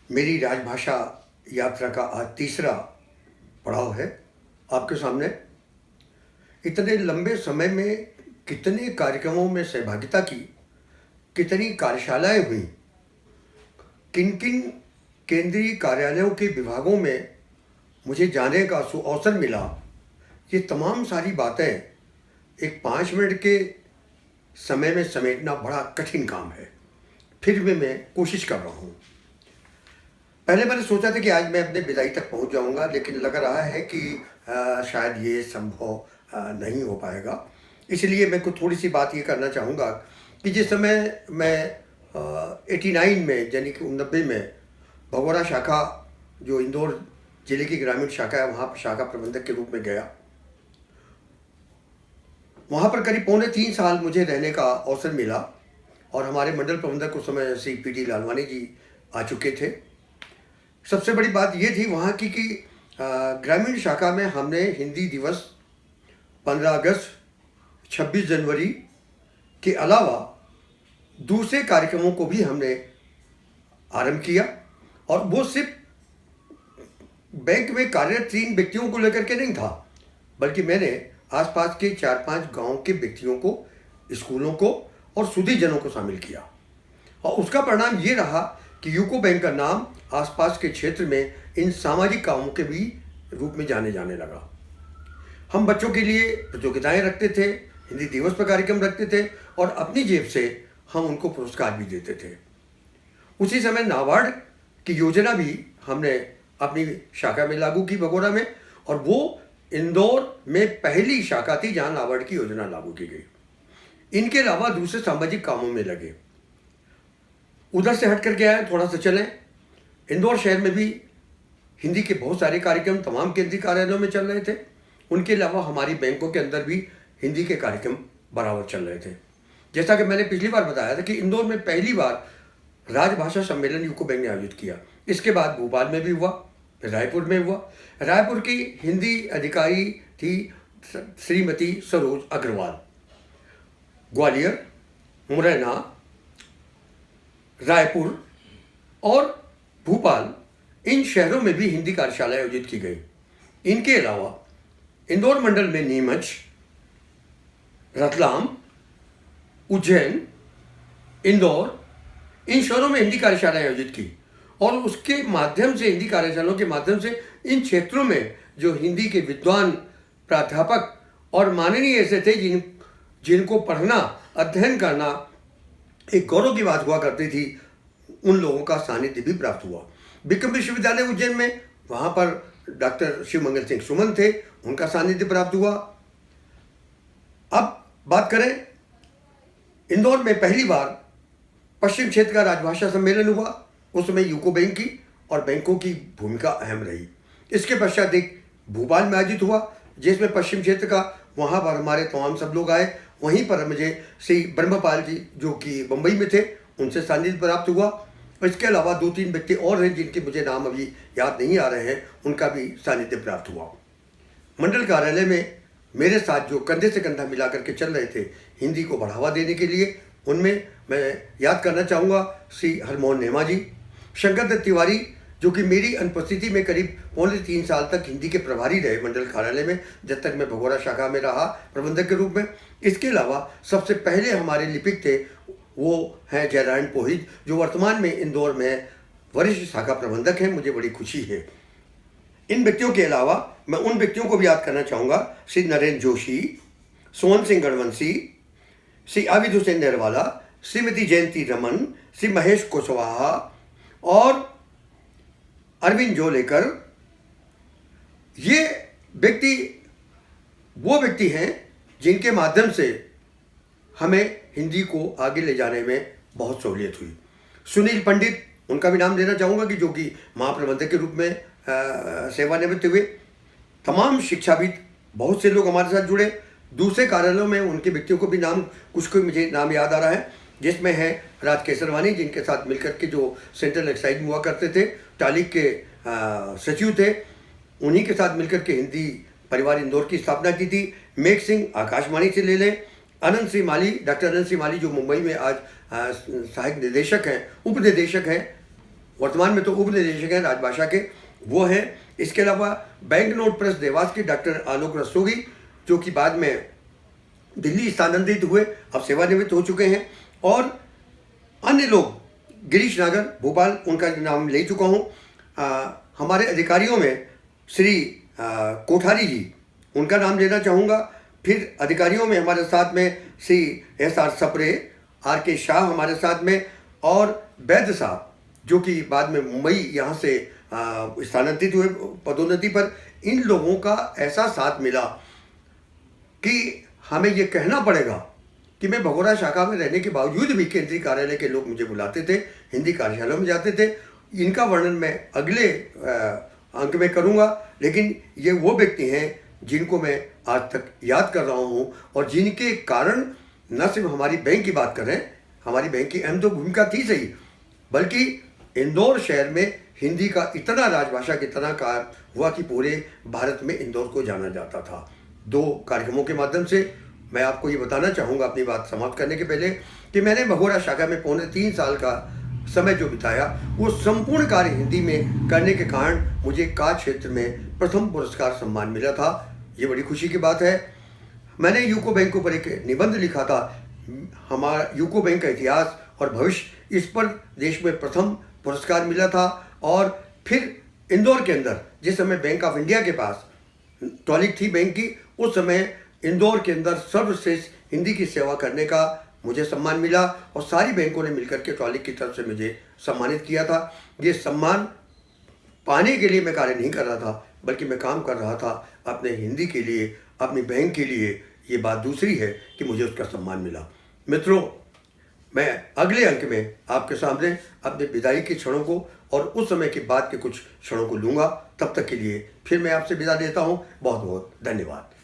मेरी राजभाषा यात्रा का आज तीसरा पड़ाव है आपके सामने। इतने लंबे समय में कितने कार्यक्रमों में सहभागिता की, कितनी कार्यशालाएं हुई, किन किन केंद्रीय कार्यालयों के विभागों में मुझे जाने का अवसर मिला, ये तमाम सारी बातें एक 5 मिनट के समय में समेटना बड़ा कठिन काम है। फिर भी मैं कोशिश कर रहा हूँ। पहले मैंने सोचा था कि आज मैं अपने विदाई तक पहुँच जाऊँगा, लेकिन लग रहा है कि शायद ये संभव नहीं हो पाएगा। इसलिए मैं कुछ थोड़ी सी बात ये करना चाहूँगा कि जिस समय मैं 89 में यानी कि 90 में भगोड़ा शाखा, जो इंदौर जिले की ग्रामीण शाखा है, वहाँ पर शाखा प्रबंधक के रूप में गया। वहाँ पर करीब 3.25 साल मुझे रहने का अवसर मिला और हमारे मंडल प्रबंधक उस समय श्री पी.डी. लालवानी जी आ चुके थे। सबसे बड़ी बात ये थी वहाँ की कि ग्रामीण शाखा में हमने हिंदी दिवस 15 अगस्त, 26 जनवरी के अलावा दूसरे कार्यक्रमों को भी हमने आरंभ किया। और वो सिर्फ बैंक में कार्यरत 3 व्यक्तियों को लेकर के नहीं था, बल्कि मैंने आसपास के 4-5 गांव के व्यक्तियों को, स्कूलों को और सुधीजनों को शामिल किया। और उसका परिणाम ये रहा कि यूको बैंक का नाम आसपास के क्षेत्र में इन सामाजिक कामों के भी रूप में जाने लगा। हम बच्चों के लिए प्रतियोगिताएं रखते थे, हिंदी दिवस पर कार्यक्रम रखते थे और अपनी जेब से हम उनको पुरस्कार भी देते थे। उसी समय नाबार्ड की योजना भी हमने अपनी शाखा में लागू की, भगोड़ा में, और वो इंदौर में पहली शाखा थी जहां नाबार्ड की योजना लागू की गई। इनके अलावा दूसरे सामाजिक कामों में लगे। उधर से हट करके आए, थोड़ा सा चलें, इंदौर शहर में भी हिंदी के बहुत सारे कार्यक्रम तमाम केंद्रीय कार्यालयों में चल रहे थे। उनके अलावा हमारी बैंकों के अंदर भी हिंदी के कार्यक्रम बराबर चल रहे थे। जैसा कि मैंने पिछली बार बताया था कि इंदौर में पहली बार राजभाषा सम्मेलन यूको बैंक ने आयोजित किया। इसके बाद भोपाल में भी हुआ, फिर रायपुर में हुआ। रायपुर की हिंदी अधिकारी थी श्रीमती सरोज अग्रवाल। ग्वालियर, मुरैना, रायपुर और भोपाल, इन शहरों में भी हिंदी कार्यशाला आयोजित की गई। इनके अलावा इंदौर मंडल में नीमच, रतलाम, उज्जैन, इंदौर, इन शहरों में हिंदी कार्यशाला आयोजित की। और उसके माध्यम से, हिंदी कार्यशालाओं के माध्यम से, इन क्षेत्रों में जो हिंदी के विद्वान, प्राध्यापक और माननीय ऐसे थे जिनको पढ़ना, अध्ययन करना एक गौरव की बात हुआ करती थी, उन लोगों का सानिध्य भी प्राप्त हुआ। विक्रम विश्वविद्यालय उज्जैन में, वहाँ पर डॉक्टर शिवमंगल सिंह सुमन थे, उनका सानिध्य प्राप्त हुआ। अब बात करें, इंदौर में पहली बार पश्चिम क्षेत्र का राजभाषा सम्मेलन हुआ। उस समय यूको बैंक की और बैंकों की भूमिका अहम रही। इसके पश्चात एक भोपाल में आयोजित हुआ, जिसमें पश्चिम क्षेत्र का, वहाँ पर हमारे तमाम सब लोग आए। वहीं पर मुझे श्री ब्रह्मपाल जी, जो कि बम्बई में थे, उनसे सानिध्य प्राप्त हुआ। इसके अलावा 2-3 व्यक्ति और हैं जिनके मुझे नाम अभी याद नहीं आ रहे हैं, उनका भी सानिध्य प्राप्त हुआ। मंडल कार्यालय में मेरे साथ जो कंधे से कंधा मिला करके चल रहे थे हिंदी को बढ़ावा देने के लिए, उनमें मैं याद करना चाहूँगा श्री हरमोहन नेमा जी, शंकर दत्त तिवारी, जो कि मेरी अनुपस्थिति में करीब 3.25 साल तक हिंदी के प्रभारी रहे मंडल कार्यालय में, जब तक मैं भगोड़ा शाखा में रहा प्रबंधक के रूप में। इसके अलावा सबसे पहले हमारे लिपिक थे, वो हैं जयरायण पोहित, जो वर्तमान में इंदौर में वरिष्ठ शाखा प्रबंधक हैं। मुझे बड़ी खुशी है। इन व्यक्तियों के अलावा मैं उन व्यक्तियों को भी याद करना चाहूँगा, श्री नरेंद्र जोशी, सोहन सिंह गणवंशी, श्री आबिद हुसैन नेरवाला, श्रीमती जयंती रमन, श्री महेश कुशवाहा और अरविंद जोलेकर। ये व्यक्ति वो व्यक्ति हैं जिनके माध्यम से हमें हिंदी को आगे ले जाने में बहुत सहूलियत हुई। सुनील पंडित, उनका भी नाम लेना चाहूँगा, कि जो कि महाप्रबंधक के रूप में सेवानिवृत्त हुए। तमाम शिक्षाविद, बहुत से लोग हमारे साथ जुड़े। दूसरे कार्यालयों में उनके व्यक्तियों को भी नाम, कुछ को मुझे नाम याद आ रहा है, जिसमें है राज केसरवानी, जिनके साथ मिलकर के जो सेंट्रल एक्साइज में हुआ करते थे, तालिक के सचिव थे, उन्हीं के साथ मिलकर के हिंदी परिवार इंदौर की स्थापना की थी। मेघ सिंह आकाशवाणी से ले लें, अनंत सिंह माली, डॉक्टर अनंत सिंह माली, जो मुंबई में आज सहायक निदेशक हैं, उप निदेशक हैं, वर्तमान में तो उप निदेशक हैं राजभाषा के, वो हैं। इसके अलावा बैंक नोट प्रेस देवास के डॉक्टर आलोक रस्तोगी, जो कि बाद में दिल्ली स्थानांतरित हुए, अब सेवानिवृत्त हो चुके हैं। और अन्य लोग, गिरीश नागर भोपाल, उनका नाम ले चुका हूँ। हमारे अधिकारियों में श्री कोठारी जी, उनका नाम लेना चाहूँगा। फिर अधिकारियों में हमारे साथ में श्री SR सप्रे, RK शाह हमारे साथ में, और वैद्य साहब, जो कि बाद में मुंबई यहाँ से स्थानांतरित हुए पदोन्नति पर। इन लोगों का ऐसा साथ मिला कि हमें ये कहना पड़ेगा कि मैं भगोड़ा शाखा में रहने के बावजूद भी केंद्रीय कार्यालय के लोग मुझे बुलाते थे, हिंदी कार्यशालाओं में जाते थे। इनका वर्णन मैं अगले अंक में करूँगा, लेकिन ये वो व्यक्ति हैं जिनको मैं आज तक याद कर रहा हूँ, और जिनके कारण न सिर्फ हमारी बैंक की बात कर रहे हैं, हमारी बैंक की अहम तो भूमिका थी सही, बल्कि इंदौर शहर में हिंदी का इतना राजभाषा की तरह का हुआ कि पूरे भारत में इंदौर को जाना जाता था। 2 कार्यक्रमों के माध्यम से मैं आपको ये बताना चाहूँगा अपनी बात समाप्त करने के पहले कि मैंने भगोड़ा शाखा में 3.25 साल का समय जो बिताया, वो संपूर्ण कार्य हिंदी में करने के कारण मुझे का क्षेत्र में प्रथम पुरस्कार सम्मान मिला था। ये बड़ी खुशी की बात है। मैंने यूको बैंक के ऊपर एक निबंध लिखा था, हमारा यूको बैंक का इतिहास और भविष्य, इस पर देश में प्रथम पुरस्कार मिला था। और फिर इंदौर के अंदर जिस समय बैंक ऑफ इंडिया के पास टॉलिक थी बैंक की, उस समय इंदौर के अंदर सर्वश्रेष्ठ हिंदी की सेवा करने का मुझे सम्मान मिला, और सारी बैंकों ने मिलकर के टॉलिक की तरफ से मुझे सम्मानित किया था। ये सम्मान पाने के लिए मैं कार्य नहीं कर रहा था, बल्कि मैं काम कर रहा था अपने हिंदी के लिए, अपनी बैंक के लिए। ये बात दूसरी है कि मुझे उसका सम्मान मिला। मित्रों, मैं अगले अंक में आपके सामने अपने विदाई के क्षणों को और उस समय के बाद के कुछ क्षणों को लूँगा। तब तक के लिए फिर मैं आपसे विदा लेता हूँ। बहुत बहुत धन्यवाद।